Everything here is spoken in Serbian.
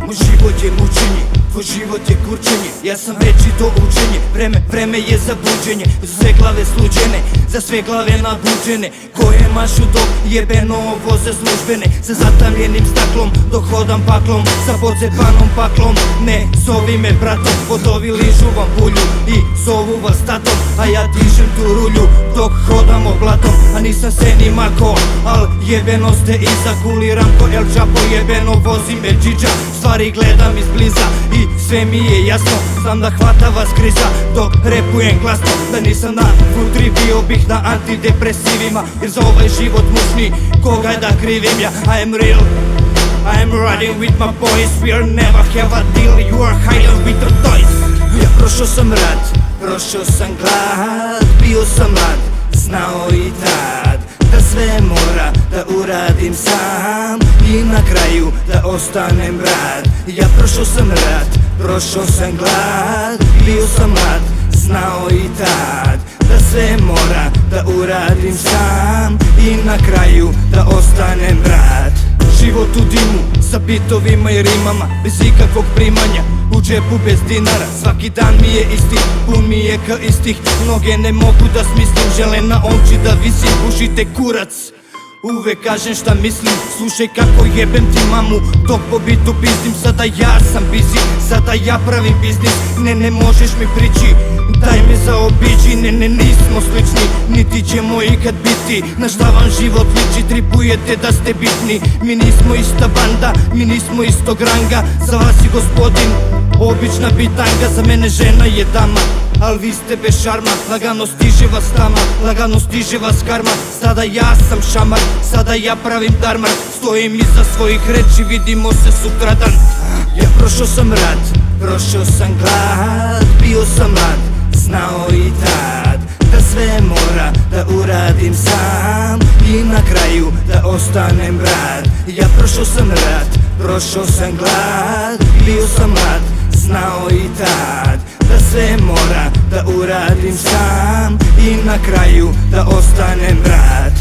Moj život je mučenje, tvoj život je kurčenje. Ja sam večito učenje, vreme je za buđenje. Za sve glave sluđene, za sve glave nabuđene, koje mašu dok jebeno voze službene. Sa zatamljenim staklom, dok hodam paklom, sa pocepanom paklom. Ne zovi me bratom, vodovi ližu vam bulju i zovu vas tatom. A ja dižem tu rulju, dok hodamo blatom. A nisam se ni mako, al jebeno ste iza. Kuliram ko El Chapo, jebeno vozi me džiđa. Stvari gledam izbliza i sve mi je jasno. Znam da hvata vas kriza dok repujem glasno. Da nisam na futri, bio bih na antidepresivima. Jer za ovaj život mučni, koga da krivim ja? I am real, I am riding with my boys. We are never have a deal, you are hiding with your toys. Ja prošao sam rat, prošao sam glad. Bio sam mlad, znao i tad da sve mora da uradim sam i na kraju da ostanem brat. Ja prošao sam rat, prošao sam glad. Bio sam mlad, znao i tad da sve mora da uradim sam i na kraju da ostanem brat. Život u dimu, sa bitovima i rimama, bez ikakvog primanja, u džepu bez dinara. Svaki dan mi je isti, pun mi je ka istih. Mnoge ne mogu da smislim, žele na omči da visim. Pušite kurac, uvek kažem šta mislim. Slušaj kako jebem ti mamu, dok po bitu pizdim. Sada ja sam busy, sada ja pravim biznis. Ne možeš mi prići, daj me zaobiđi. Ne nismo slični, niti ćemo ikad biti. Na šta vam život liči, tripujete da ste bitni. Mi nismo ista banda, mi nismo istog ranga. Za vas je gospodin obična bitanga, za mene žena je dama. Al vi ste bez šarma, lagano stiže vas tama, lagano stiže vas karma. Sada ja sam šamar, sada ja pravim darmar. Stojim iza svojih reči, vidimo se sutradan. Ja prošao sam rat, prošao sam glad. Bio sam mlad, znao i tad da sve mora da uradim sam i na kraju da ostanem brat. Ja prošao sam rat, prošao sam glad. Bio sam mlad, znao i tad da sve mora da uradim sam i na kraju da ostanem brat.